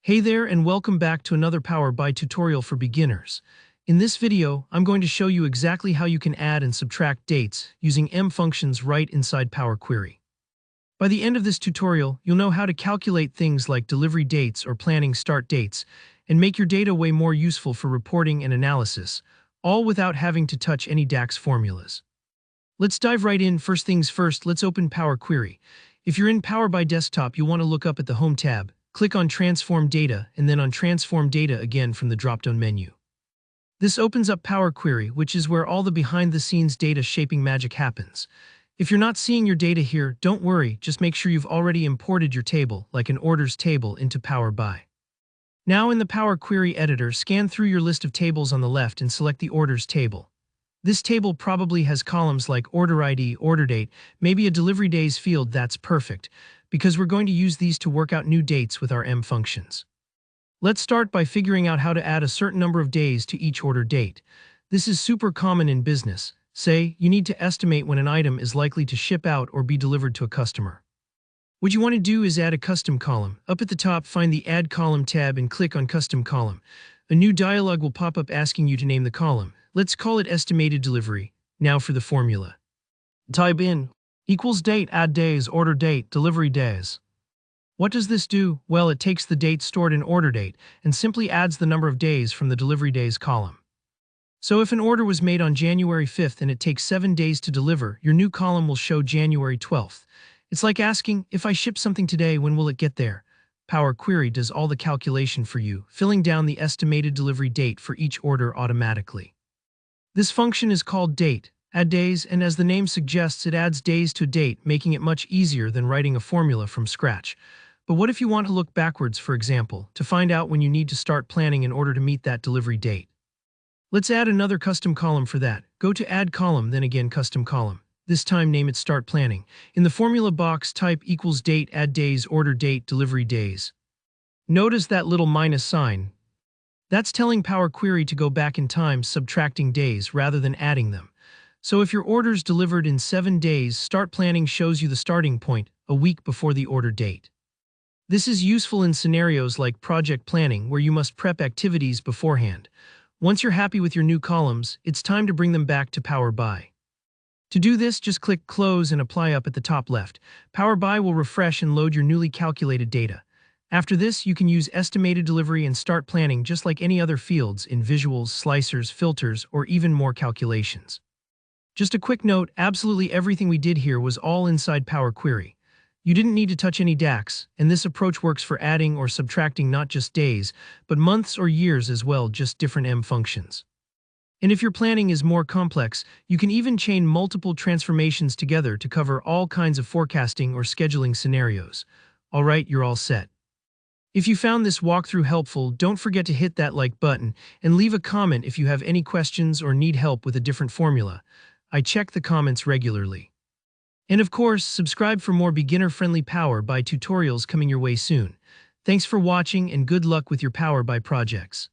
Hey there and welcome back to another Power BI tutorial for beginners. In this video, I'm going to show you exactly how you can add and subtract dates using M functions right inside Power Query. By the end of this tutorial, you'll know how to calculate things like delivery dates or planning start dates and make your data way more useful for reporting and analysis, all without having to touch any DAX formulas. Let's dive right in. First things first, let's open Power Query. If you're in Power BI Desktop, you'll want to look up at the Home tab. Click on Transform Data and then on Transform Data again from the drop-down menu. This opens up Power Query, which is where all the behind-the-scenes data shaping magic happens. If you're not seeing your data here, don't worry, just make sure you've already imported your table, like an orders table, into Power BI. Now in the Power Query editor, scan through your list of tables on the left and select the Orders table. This table probably has columns like Order ID, Order Date, maybe a Delivery Days field. That's perfect, because we're going to use these to work out new dates with our M functions. Let's start by figuring out how to add a certain number of days to each order date. This is super common in business. Say, you need to estimate when an item is likely to ship out or be delivered to a customer. What you want to do is add a custom column. Up at the top, find the Add Column tab and click on Custom Column. A new dialog will pop up asking you to name the column. Let's call it Estimated Delivery. Now for the formula. Type in equals Date.AddDays order date delivery days. What does this do? Well, it takes the date stored in order date and simply adds the number of days from the delivery days column. So if an order was made on January 5th and it takes 7 days to deliver, your new column will show January 12th. It's like asking, if I ship something today, when will it get there? Power Query does all the calculation for you, filling down the estimated delivery date for each order automatically. This function is called Date.AddDays, and as the name suggests, it adds days to a date, making it much easier than writing a formula from scratch. But what if you want to look backwards, for example, to find out when you need to start planning in order to meet that delivery date? Let's add another custom column for that. Go to Add Column, then again Custom Column. This time name it Start Planning. In the formula box, type equals Date.AddDays order date delivery days. Notice that little minus sign. That's telling Power Query to go back in time, subtracting days rather than adding them. So if your order's delivered in 7 days, Start Planning shows you the starting point, a week before the order date. This is useful in scenarios like project planning, where you must prep activities beforehand. Once you're happy with your new columns, it's time to bring them back to Power BI. To do this, just click Close and Apply up at the top left. Power BI will refresh and load your newly calculated data. After this, you can use Estimated Delivery and Start Planning just like any other fields in visuals, slicers, filters, or even more calculations. Just a quick note, absolutely everything we did here was all inside Power Query. You didn't need to touch any DAX, and this approach works for adding or subtracting not just days, but months or years as well, just different M functions. And if your planning is more complex, you can even chain multiple transformations together to cover all kinds of forecasting or scheduling scenarios. All right, you're all set. If you found this walkthrough helpful, don't forget to hit that like button and leave a comment if you have any questions or need help with a different formula. I check the comments regularly. And of course, subscribe for more beginner-friendly Power BI tutorials coming your way soon. Thanks for watching and good luck with your Power BI projects.